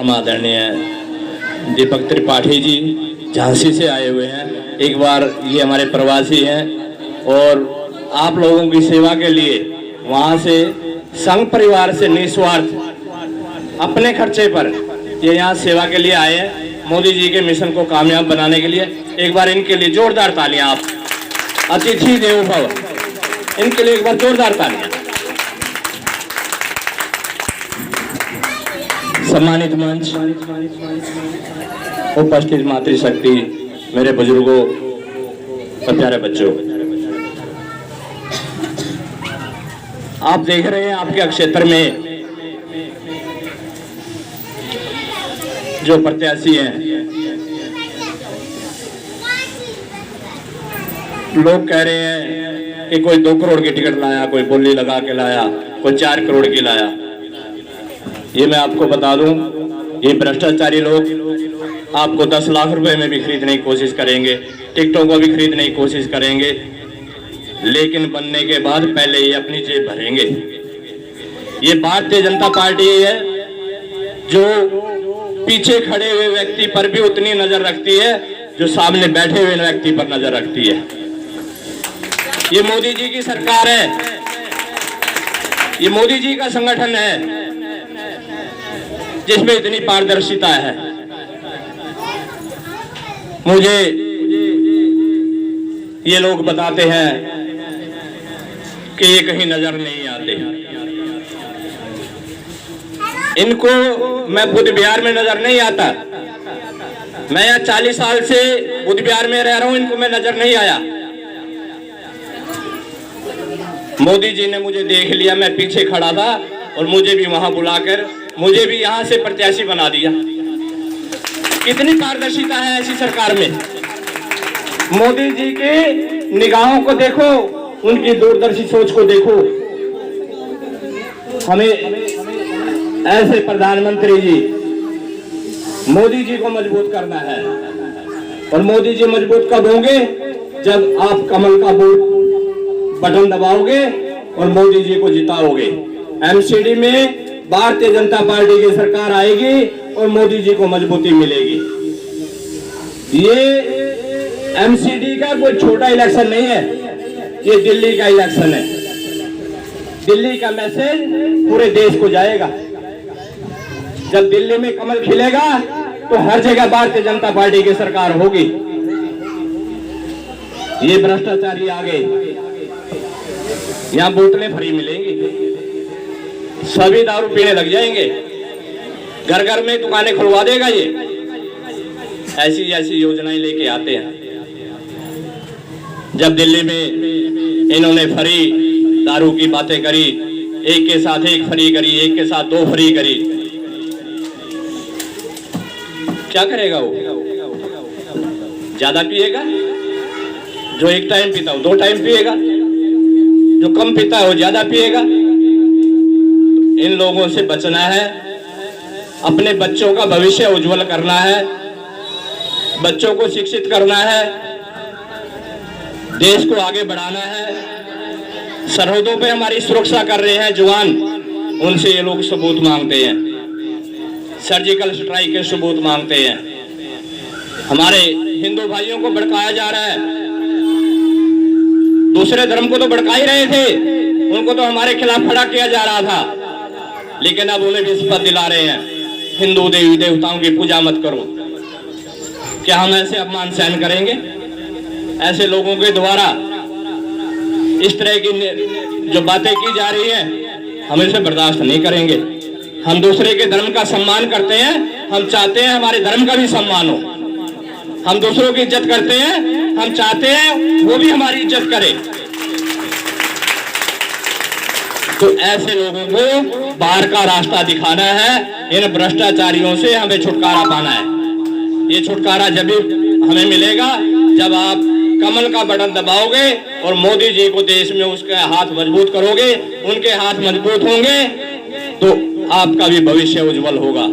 आदरणीय दीपक त्रिपाठी जी झांसी से आए हुए हैं। एक बार ये हमारे प्रवासी हैं और आप लोगों की सेवा के लिए वहाँ से संघ परिवार से निस्वार्थ अपने खर्चे पर ये यहाँ सेवा के लिए आए हैं, मोदी जी के मिशन को कामयाब बनाने के लिए। एक बार इनके लिए जोरदार तालियां। आप अतिथि देवो भव, इनके लिए एक बार जोरदार तालियां। सम्मानित मंच, उपस्थित मातृशक्ति, मेरे बुजुर्गों और प्यारे बच्चों, आप देख रहे हैं आपके क्षेत्र में जो प्रत्याशी हैं, लोग कह रहे हैं कि कोई 2 करोड़ की टिकट लाया, कोई बोली लगा के लाया, कोई 4 करोड़ की लाया। ये मैं आपको बता दूं, ये भ्रष्टाचारी लोग आपको 10 लाख रुपए में भी खरीदने की कोशिश करेंगे, टिकटों को भी खरीदने की कोशिश करेंगे, लेकिन बनने के बाद पहले ये अपनी जेब भरेंगे। ये भारतीय जनता पार्टी है जो पीछे खड़े हुए व्यक्ति पर भी उतनी नजर रखती है जो सामने बैठे हुए व्यक्ति पर नजर रखती है। ये मोदी जी की सरकार है, ये मोदी जी का संगठन है जिसमें इतनी पारदर्शिता है। मुझे ये लोग बताते हैं कि ये कहीं नजर नहीं आते। इनको मैं बुद्ध विहार में नजर नहीं आता। मैं यहाँ 40 साल से बुद्ध विहार में रह रहा हूं, इनको मैं नजर नहीं आया। मोदी जी ने मुझे देख लिया, मैं पीछे खड़ा था और मुझे भी वहां बुलाकर मुझे भी यहां से प्रत्याशी बना दिया। कितनी पारदर्शिता है ऐसी सरकार में। मोदी जी के निगाहों को देखो, उनकी दूरदर्शी सोच को देखो। हमें ऐसे प्रधानमंत्री जी, मोदी जी को मजबूत करना है। और मोदी जी मजबूत कब होंगे? जब आप कमल का बटन दबाओगे और मोदी जी को जिताओगे। एमसीडी में भारतीय जनता पार्टी की सरकार आएगी और मोदी जी को मजबूती मिलेगी। ये एमसीडी का कोई छोटा इलेक्शन नहीं है, ये दिल्ली का इलेक्शन है। दिल्ली का मैसेज पूरे देश को जाएगा। जब दिल्ली में कमल खिलेगा तो हर जगह भारतीय जनता पार्टी की सरकार होगी। ये भ्रष्टाचारी आगे यहां बोतलें फ्री मिलेंगी, सभी दारू पीने लग जाएंगे, घर घर में दुकानें खुलवा देगा। ये ऐसी ऐसी योजनाएं लेके आते हैं। जब दिल्ली में इन्होंने फ्री दारू की बातें करी, एक के साथ एक फ्री करी, एक के साथ 2 फ्री करी, क्या करेगा वो? ज्यादा पिएगा, जो 1 टाइम पीता हो 2 टाइम पिएगा, जो कम पीता है वो ज्यादा पिएगा। इन लोगों से बचना है, अपने बच्चों का भविष्य उज्जवल करना है, बच्चों को शिक्षित करना है, देश को आगे बढ़ाना है। सरहदों पे हमारी सुरक्षा कर रहे हैं जवान, उनसे ये लोग सबूत मांगते हैं, सर्जिकल स्ट्राइक के सबूत मांगते हैं। हमारे हिंदू भाइयों को भड़काया जा रहा है, दूसरे धर्म को तो भड़का ही रहे थे, उनको तो हमारे खिलाफ खड़ा किया जा रहा था, लेकिन अब उन्हें भी शपथ दिला रहे हैं हिंदू देवी देवताओं की पूजा मत करो। क्या हम ऐसे अपमान सहन करेंगे? ऐसे लोगों के द्वारा इस तरह की जो बातें की जा रही हैं, हम इसे बर्दाश्त नहीं करेंगे। हम दूसरे के धर्म का सम्मान करते हैं, हम चाहते हैं हमारे धर्म का भी सम्मान हो। हम दूसरों की इज्जत करते हैं, हम चाहते हैं वो भी हमारी इज्जत करे। तो ऐसे लोगों को बाहर का रास्ता दिखाना है, इन भ्रष्टाचारियों से हमें छुटकारा पाना है। ये छुटकारा जब भी हमें मिलेगा जब आप कमल का बटन दबाओगे और मोदी जी को देश में उसके हाथ मजबूत करोगे, उनके हाथ मजबूत होंगे तो आपका भी भविष्य उज्जवल होगा।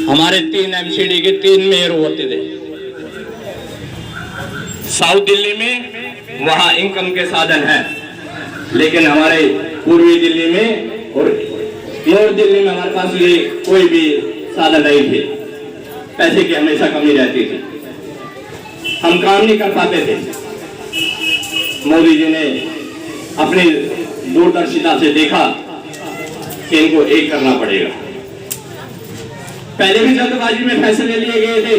हमारे 3 एमसीडी के 3 मेयर होते थे। साउथ दिल्ली में वहां इनकम के साधन हैं, लेकिन हमारे पूर्वी दिल्ली में और नॉर्थ दिल्ली में हमारे पास ये कोई भी साधन नहीं थे, पैसे की हमेशा कमी रहती थी, हम काम नहीं कर पाते थे। मोदी जी ने अपनी दूरदर्शिता से देखा कि इनको एक करना पड़ेगा। पहले भी जल्दबाजी में फैसले लिए गए थे,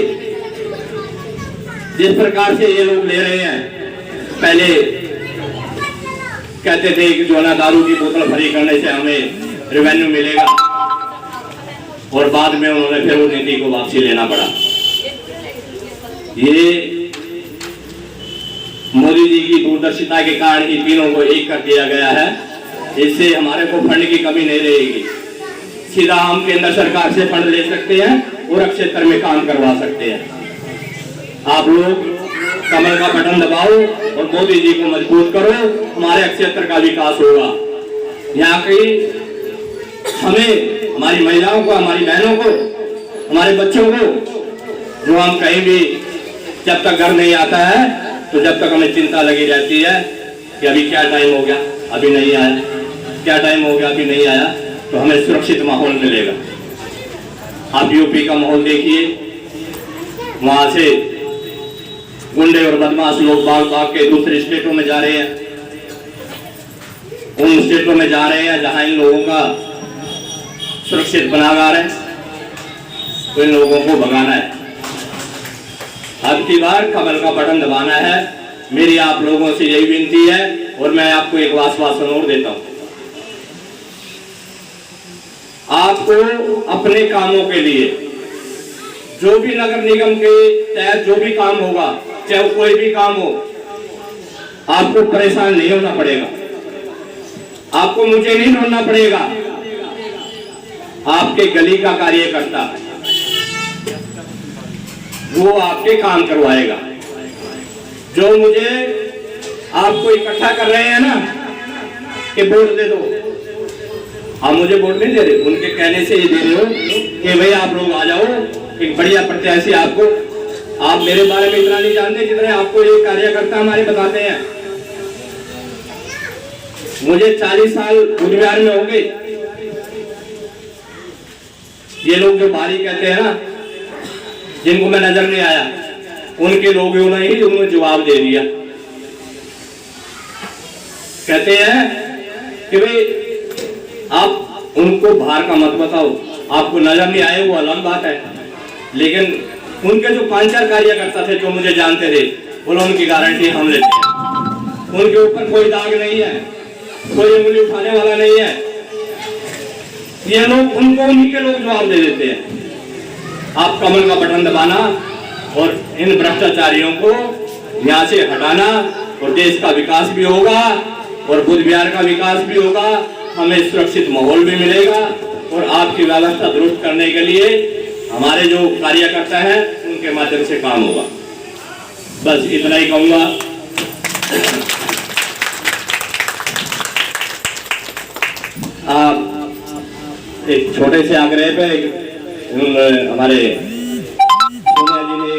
जिस प्रकार से ये लोग ले रहे हैं। पहले कहते थे कि जो ना दारू की बोतल भरी करने से हमें रेवेन्यू मिलेगा, और बाद में उन्होंने फिर वो नीति को वापसी लेना पड़ा। ये मोदी जी की दूरदर्शिता के कारण ही तीनों को एक कर दिया गया है। इससे हमारे को फंड की कमी नहीं रहेगी, सीधा हम केंद्र सरकार से फंड ले सकते हैं और क्षेत्र में काम करवा सकते हैं। आप लोग कमल का बटन दबाओ और मोदी जी को मजबूत करो, हमारे क्षेत्र का विकास होगा। यहाँ की हमें, हमारी महिलाओं को, हमारी बहनों को, हमारे बच्चों को, जो हम कहीं भी जब तक घर नहीं आता है तो जब तक हमें चिंता लगी रहती है कि अभी क्या टाइम हो गया, अभी नहीं आया, क्या टाइम हो गया, अभी नहीं आया, तो हमें सुरक्षित माहौल मिलेगा। आप यूपी का माहौल देखिए, वहां से गुंडे और बदमाश लोग भाग भाग के दूसरे स्टेटों में जा रहे हैं, उन स्टेटों में जा रहे हैं जहां इन लोगों का सुरक्षित बनागार है, तो इन लोगों को भगाना है। अब की बार कमल का बटन दबाना है। मेरी आप लोगों से यही विनती है, और मैं आपको एक आश्वासन और देता हूं, आपको अपने कामों के लिए जो भी नगर निगम के तहत जो भी काम होगा, चाहे कोई भी काम हो, आपको परेशान नहीं होना पड़ेगा, आपको मुझे नहीं ढूंढना पड़ेगा। आपके गली का कार्यकर्ता वो आपके काम करवाएगा। जो मुझे आपको इकट्ठा कर रहे हैं ना कि वोट दे दो, आप मुझे वोट नहीं दे रहे, उनके कहने से ये दे रहे हो कि भाई आप लोग आ जाओ, एक बढ़िया प्रत्याशी आपको। आप मेरे बारे में इतना नहीं जानते जितने आपको ये कार्यकर्ता हमारे बताते हैं। मुझे 40 साल बुधवार में होंगे। ये लोग जो बारी कहते हैं ना, जिनको मैं नजर नहीं आया, उनके लोगों ने ही उन्हें जवाब दे दिया। कहते हैं कि भाई आप उनको बाहर का मत बताओ, आपको नजर नहीं आए वो अलग बात है, लेकिन उनके जो 5-4 कार्यकर्ता थे जो मुझे जानते थे, बोलो उनकी गारंटी हम लेते हैं। उनके ऊपर कोई दाग नहीं है, कोई उंगली उठाने वाला नहीं है। ये लोग, उनको उन्हीं के लोग जवाब दे देते हैं। आप कमल का बटन दबाना और इन भ्रष्टाचारियों को यहाँ से हटाना, और देश का विकास भी होगा और बुद्ध विहार का विकास भी होगा। हमें सुरक्षित माहौल भी मिलेगा, और आपकी व्यवस्था दुरुस्त करने के लिए हमारे जो कार्यकर्ता हैं उनके माध्यम से काम होगा। बस इतना ही कहूंगा। आप एक छोटे से आग्रह पे हमारे सोनिया जी ने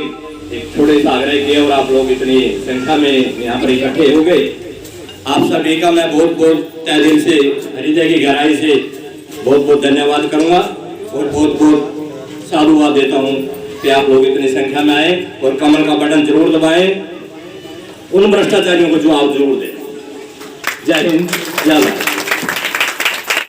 एक छोटे से आग्रह किया, और आप लोग इतनी संख्या में यहाँ पर इकट्ठे हो गए। आप सभी का मैं बहुत बहुत तहे दिल से, हृदय की गहराई से बहुत बहुत धन्यवाद करूंगा, और बहुत बहुत साधुवाद देता हूं कि आप लोग इतनी संख्या में आए और कमल का बटन जरूर दबाएं, उन भ्रष्टाचारियों को जवाब जरूर दें। जय हिंद, जय भारत।